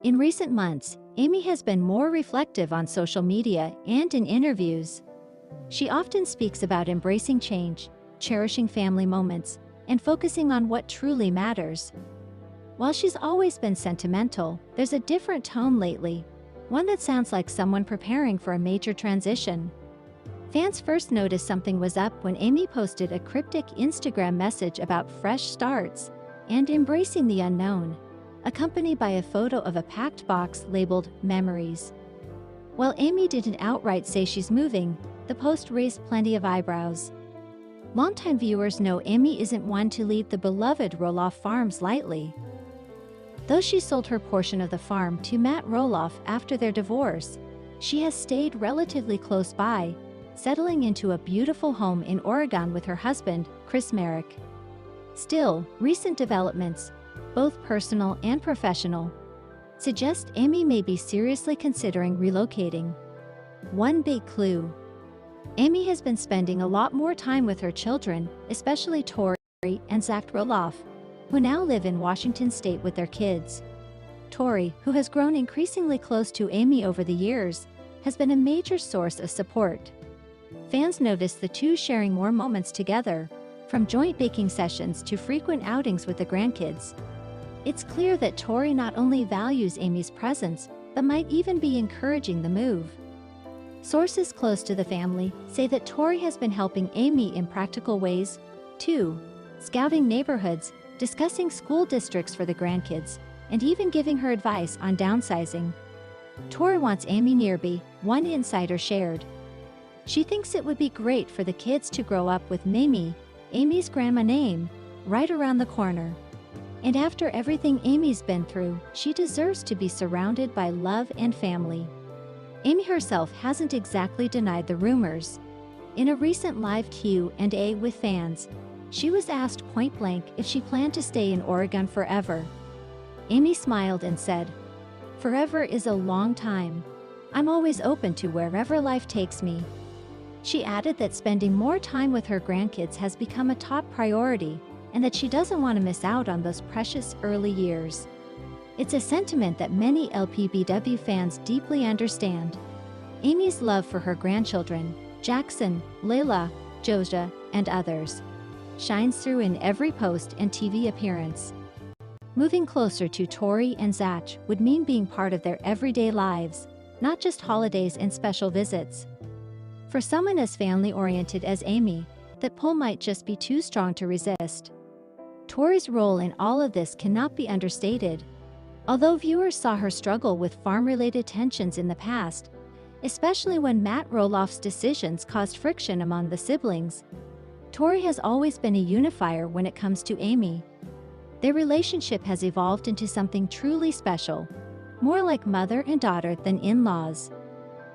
In recent months, Amy has been more reflective on social media and in interviews. She often speaks about embracing change, cherishing family moments, and focusing on what truly matters. While she's always been sentimental, there's a different tone lately, one that sounds like someone preparing for a major transition. Fans first noticed something was up when Amy posted a cryptic Instagram message about fresh starts and embracing the unknown, accompanied by a photo of a packed box labeled Memories. While Amy didn't outright say she's moving, the post raised plenty of eyebrows. Longtime viewers know Amy isn't one to leave the beloved Roloff farms lightly. Though she sold her portion of the farm to Matt Roloff after their divorce, she has stayed relatively close by, settling into a beautiful home in Oregon with her husband, Chris Merrick. Still, recent developments, both personal and professional, suggest Amy may be seriously considering relocating. One big clue: Amy has been spending a lot more time with her children, especially Tori and Zach Roloff, who now live in Washington state with their kids. Tori, who has grown increasingly close to Amy over the years, has been a major source of support. Fans notice the two sharing more moments together, from joint baking sessions to frequent outings with the grandkids. It's clear that Tori not only values Amy's presence, but might even be encouraging the move. Sources close to the family say that Tori has been helping Amy in practical ways, too, scouting neighborhoods, discussing school districts for the grandkids, and even giving her advice on downsizing. Tori wants Amy nearby, one insider shared. She thinks it would be great for the kids to grow up with Mamie, Amy's grandma name, right around the corner. And after everything Amy's been through, she deserves to be surrounded by love and family. Amy herself hasn't exactly denied the rumors. In a recent live Q&A with fans, she was asked point-blank if she planned to stay in Oregon forever. Amy smiled and said, "Forever is a long time. I'm always open to wherever life takes me." She added that spending more time with her grandkids has become a top priority, and that she doesn't want to miss out on those precious early years. It's a sentiment that many LPBW fans deeply understand. Amy's love for her grandchildren, Jackson, Layla, Joja, and others, shines through in every post and TV appearance. Moving closer to Tori and Zach would mean being part of their everyday lives, not just holidays and special visits. For someone as family-oriented as Amy, that pull might just be too strong to resist. Tori's role in all of this cannot be understated. Although viewers saw her struggle with farm-related tensions in the past, especially when Matt Roloff's decisions caused friction among the siblings, Tori has always been a unifier when it comes to Amy. Their relationship has evolved into something truly special, more like mother and daughter than in-laws.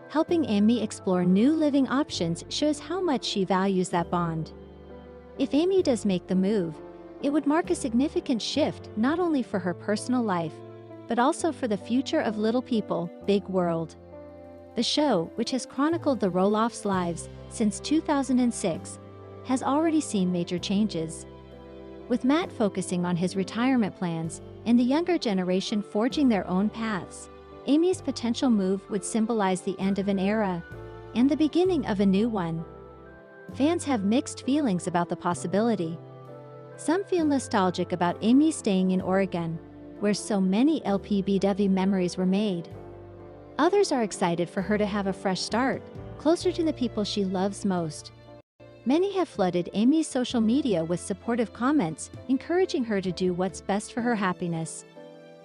Helping Amy explore new living options shows how much she values that bond. If Amy does make the move, it would mark a significant shift not only for her personal life, but also for the future of Little People, Big World. The show, which has chronicled the Roloffs' lives since 2006, has already seen major changes. With Matt focusing on his retirement plans and the younger generation forging their own paths, Amy's potential move would symbolize the end of an era and the beginning of a new one. Fans have mixed feelings about the possibility. Some feel nostalgic about Amy staying in Oregon, where so many LPBW memories were made. Others are excited for her to have a fresh start, closer to the people she loves most. Many have flooded Amy's social media with supportive comments, encouraging her to do what's best for her happiness.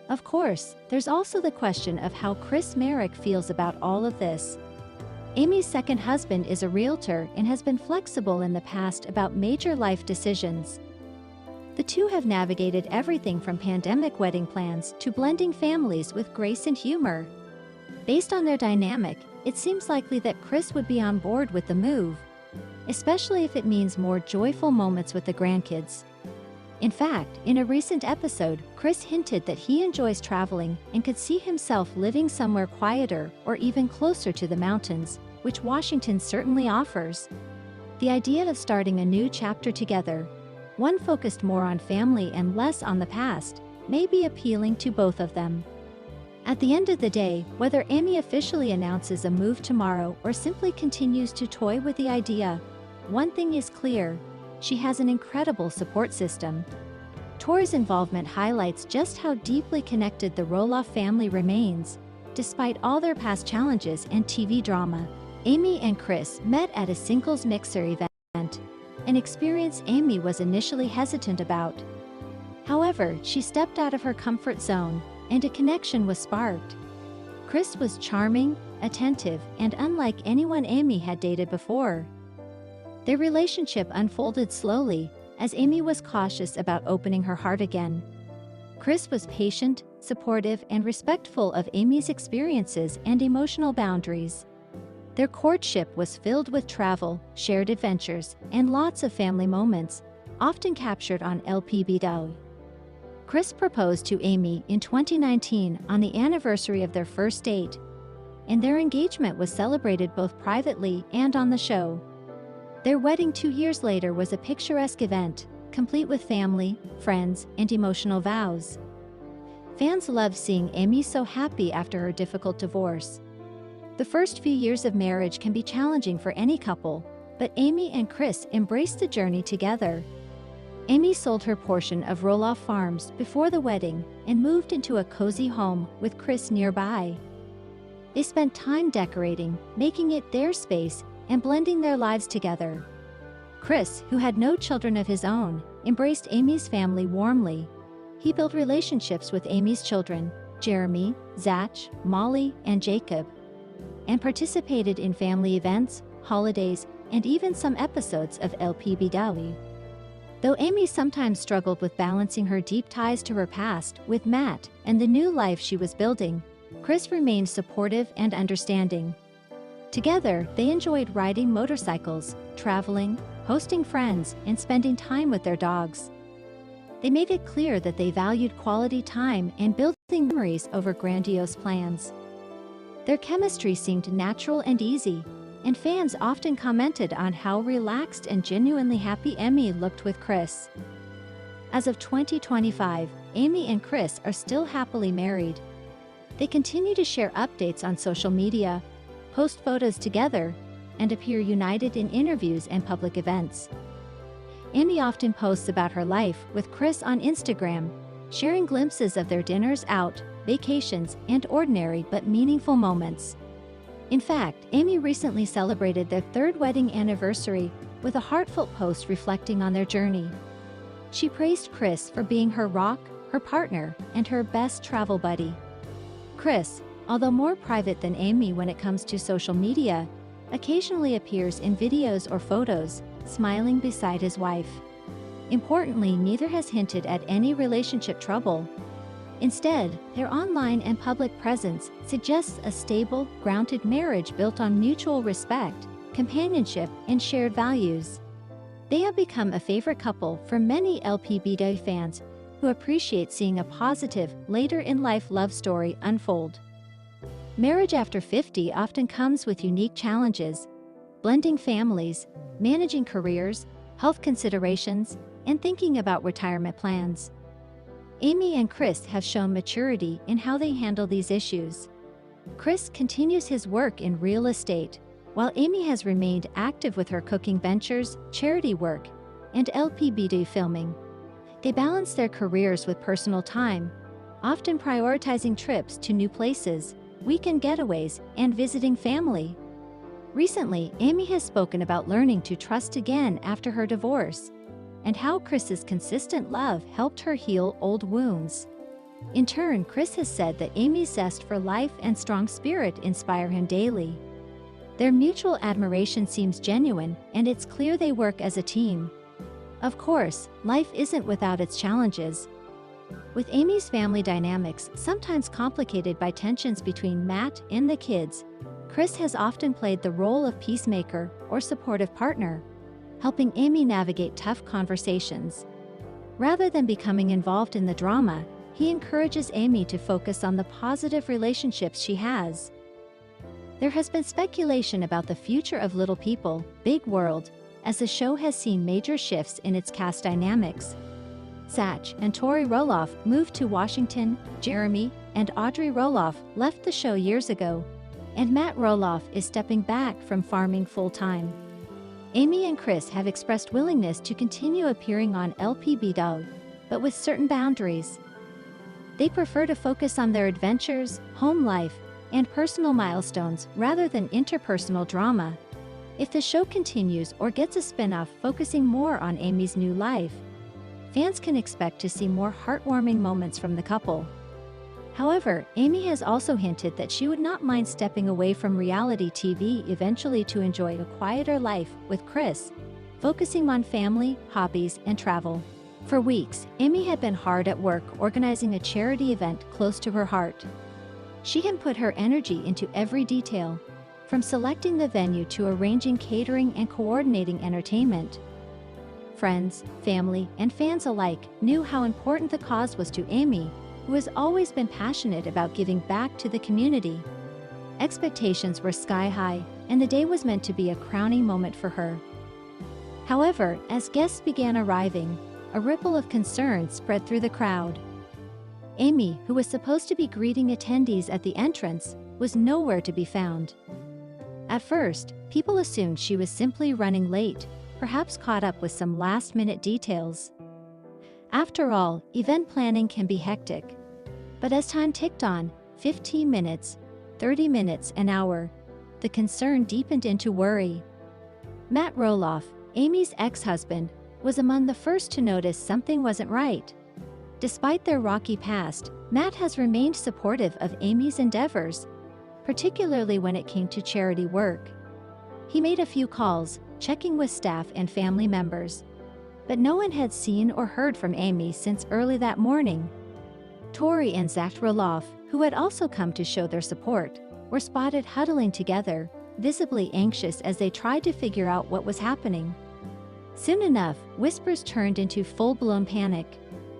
Of course, there's also the question of how Chris Merrick feels about all of this. Amy's second husband is a realtor and has been flexible in the past about major life decisions. The two have navigated everything from pandemic wedding plans to blending families with grace and humor. Based on their dynamic, it seems likely that Chris would be on board with the move, especially if it means more joyful moments with the grandkids. In fact, in a recent episode, Chris hinted that he enjoys traveling and could see himself living somewhere quieter or even closer to the mountains, which Washington certainly offers. The idea of starting a new chapter together, one focused more on family and less on the past, may be appealing to both of them. At the end of the day, whether Amy officially announces a move tomorrow or simply continues to toy with the idea, one thing is clear: she has an incredible support system. Tori's involvement highlights just how deeply connected the Roloff family remains. Despite all their past challenges and TV drama, Amy and Chris met at a singles mixer event, an experience Amy was initially hesitant about. However, she stepped out of her comfort zone, and a connection was sparked. Chris was charming, attentive, and unlike anyone Amy had dated before. Their relationship unfolded slowly, as Amy was cautious about opening her heart again. Chris was patient, supportive, and respectful of Amy's experiences and emotional boundaries. Their courtship was filled with travel, shared adventures, and lots of family moments, often captured on LPBW. Chris proposed to Amy in 2019 on the anniversary of their first date, and their engagement was celebrated both privately and on the show. Their wedding 2 years later was a picturesque event, complete with family, friends, and emotional vows. Fans loved seeing Amy so happy after her difficult divorce. The first few years of marriage can be challenging for any couple, but Amy and Chris embraced the journey together. Amy sold her portion of Roloff Farms before the wedding and moved into a cozy home with Chris nearby. They spent time decorating, making it their space, and blending their lives together. Chris, who had no children of his own, embraced Amy's family warmly. He built relationships with Amy's children, Jeremy, Zach, Molly, and Jacob, and participated in family events, holidays, and even some episodes of LPBW. Though Amy sometimes struggled with balancing her deep ties to her past with Matt and the new life she was building, Chris remained supportive and understanding. Together, they enjoyed riding motorcycles, traveling, hosting friends, and spending time with their dogs. They made it clear that they valued quality time and building memories over grandiose plans. Their chemistry seemed natural and easy, and fans often commented on how relaxed and genuinely happy Amy looked with Chris. As of 2025, Amy and Chris are still happily married. They continue to share updates on social media, post photos together, and appear united in interviews and public events. Amy often posts about her life with Chris on Instagram, sharing glimpses of their dinners out, vacations, and ordinary but meaningful moments. In fact, Amy recently celebrated their third wedding anniversary with a heartfelt post reflecting on their journey. She praised Chris for being her rock, her partner, and her best travel buddy. Chris, although more private than Amy when it comes to social media, occasionally appears in videos or photos, smiling beside his wife. Importantly, neither has hinted at any relationship trouble. Instead, their online and public presence suggests a stable, grounded marriage built on mutual respect, companionship, and shared values. They have become a favorite couple for many LPBW fans who appreciate seeing a positive, later-in-life love story unfold. Marriage after 50 often comes with unique challenges: blending families, managing careers, health considerations, and thinking about retirement plans. Amy and Chris have shown maturity in how they handle these issues. Chris continues his work in real estate, while Amy has remained active with her cooking ventures, charity work, and LPBW filming. They balance their careers with personal time, often prioritizing trips to new places, weekend getaways, and visiting family. Recently, Amy has spoken about learning to trust again after her divorce, and how Chris's consistent love helped her heal old wounds. In turn, Chris has said that Amy's zest for life and strong spirit inspire him daily. Their mutual admiration seems genuine, and it's clear they work as a team. Of course, life isn't without its challenges. With Amy's family dynamics sometimes complicated by tensions between Matt and the kids, Chris has often played the role of peacemaker or supportive partner, helping Amy navigate tough conversations. Rather than becoming involved in the drama, he encourages Amy to focus on the positive relationships she has. There has been speculation about the future of Little People, Big World, as the show has seen major shifts in its cast dynamics. Zach and Tori Roloff moved to Washington, Jeremy and Audrey Roloff left the show years ago, and Matt Roloff is stepping back from farming full-time. Amy and Chris have expressed willingness to continue appearing on LPBW, but with certain boundaries. They prefer to focus on their adventures, home life, and personal milestones rather than interpersonal drama. If the show continues or gets a spin-off focusing more on Amy's new life, fans can expect to see more heartwarming moments from the couple. However, Amy has also hinted that she would not mind stepping away from reality TV eventually to enjoy a quieter life with Chris, focusing on family, hobbies, and travel. For weeks, Amy had been hard at work organizing a charity event close to her heart. She had put her energy into every detail, from selecting the venue to arranging catering and coordinating entertainment. Friends, family, and fans alike knew how important the cause was to Amy, who has always been passionate about giving back to the community. Expectations were sky high, and the day was meant to be a crowning moment for her. However, as guests began arriving, a ripple of concern spread through the crowd. Amy, who was supposed to be greeting attendees at the entrance, was nowhere to be found. At first, people assumed she was simply running late, perhaps caught up with some last-minute details. After all, event planning can be hectic. But as time ticked on, 15 minutes, 30 minutes, an hour, the concern deepened into worry. Matt Roloff, Amy's ex-husband, was among the first to notice something wasn't right. Despite their rocky past, Matt has remained supportive of Amy's endeavors, particularly when it came to charity work. He made a few calls, checking with staff and family members, but no one had seen or heard from Amy since early that morning. Tori and Zach Roloff, who had also come to show their support, were spotted huddling together, visibly anxious as they tried to figure out what was happening. Soon enough, whispers turned into full-blown panic.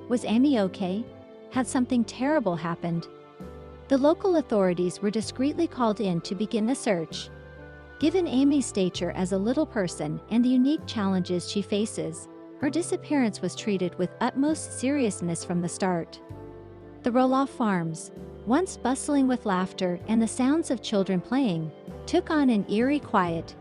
Was Amy okay? Had something terrible happened? The local authorities were discreetly called in to begin a search. Given Amy's stature as a little person and the unique challenges she faces, her disappearance was treated with utmost seriousness from the start. The Roloff farms, once bustling with laughter and the sounds of children playing, took on an eerie quiet.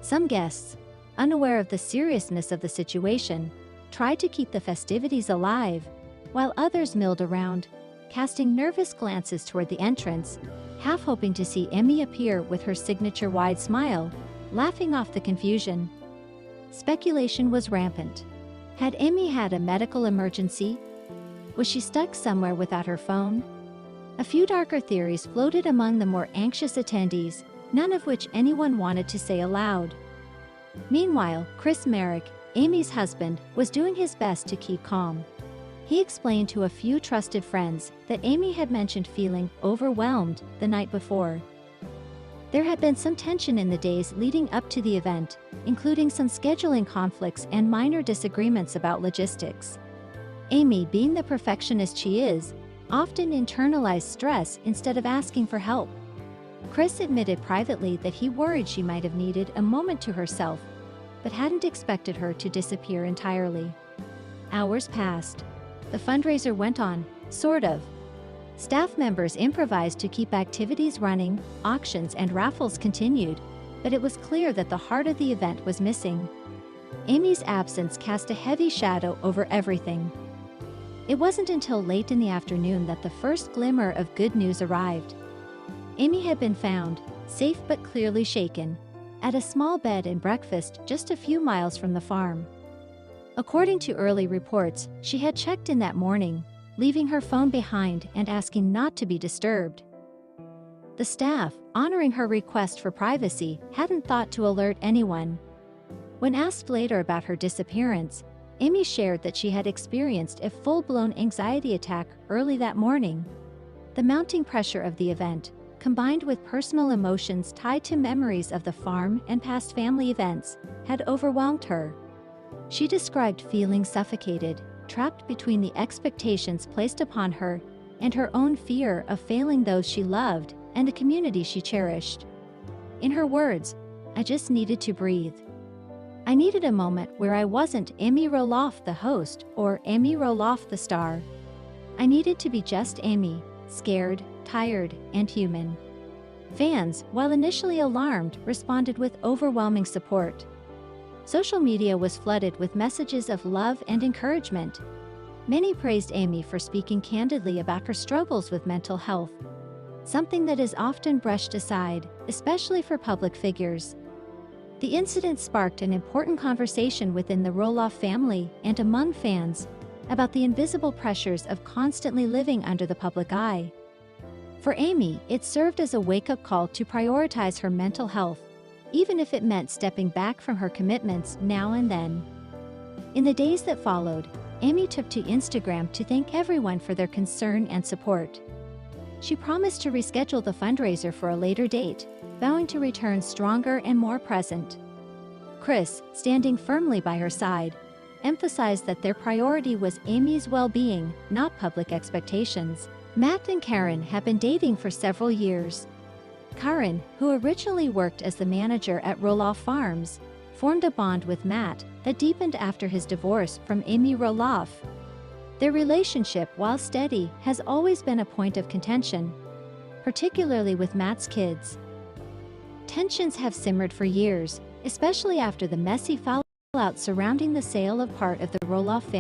Some guests, unaware of the seriousness of the situation, tried to keep the festivities alive, while others milled around, casting nervous glances toward the entrance, half hoping to see Amy appear with her signature wide smile, laughing off the confusion. Speculation was rampant. Had Amy had a medical emergency? Was she stuck somewhere without her phone? A few darker theories floated among the more anxious attendees, none of which anyone wanted to say aloud. Meanwhile, Chris Merrick, Amy's husband, was doing his best to keep calm. He explained to a few trusted friends that Amy had mentioned feeling overwhelmed the night before. There had been some tension in the days leading up to the event, including some scheduling conflicts and minor disagreements about logistics. Amy, being the perfectionist she is, often internalized stress instead of asking for help. Chris admitted privately that he worried she might have needed a moment to herself, but hadn't expected her to disappear entirely. Hours passed. The fundraiser went on, sort of. Staff members improvised to keep activities running, auctions and raffles continued, but it was clear that the heart of the event was missing. Amy's absence cast a heavy shadow over everything. It wasn't until late in the afternoon that the first glimmer of good news arrived. Amy had been found, safe but clearly shaken, at a small bed and breakfast just a few miles from the farm. According to early reports, she had checked in that morning, leaving her phone behind and asking not to be disturbed. The staff, honoring her request for privacy, hadn't thought to alert anyone. When asked later about her disappearance, Amy shared that she had experienced a full-blown anxiety attack early that morning. The mounting pressure of the event, combined with personal emotions tied to memories of the farm and past family events, had overwhelmed her. She described feeling suffocated, trapped between the expectations placed upon her and her own fear of failing those she loved and the community she cherished. In her words, "I just needed to breathe. I needed a moment where I wasn't Amy Roloff the host or Amy Roloff the star. I needed to be just Amy, scared, tired, and human. Fans, while initially alarmed, responded with overwhelming support. Social media was flooded with messages of love and encouragement. Many praised Amy for speaking candidly about her struggles with mental health, something that is often brushed aside, especially for public figures. The incident sparked an important conversation within the Roloff family and among fans about the invisible pressures of constantly living under the public eye. For Amy, it served as a wake-up call to prioritize her mental health, even if it meant stepping back from her commitments now and then. In the days that followed, Amy took to Instagram to thank everyone for their concern and support. She promised to reschedule the fundraiser for a later date, vowing to return stronger and more present. Chris, standing firmly by her side, emphasized that their priority was Amy's well-being, not public expectations. Matt and Karen have been dating for several years. Karen, who originally worked as the manager at Roloff Farms, formed a bond with Matt that deepened after his divorce from Amy Roloff. Their relationship, while steady, has always been a point of contention, particularly with Matt's kids. Tensions have simmered for years, especially after the messy fallout surrounding the sale of part of the Roloff family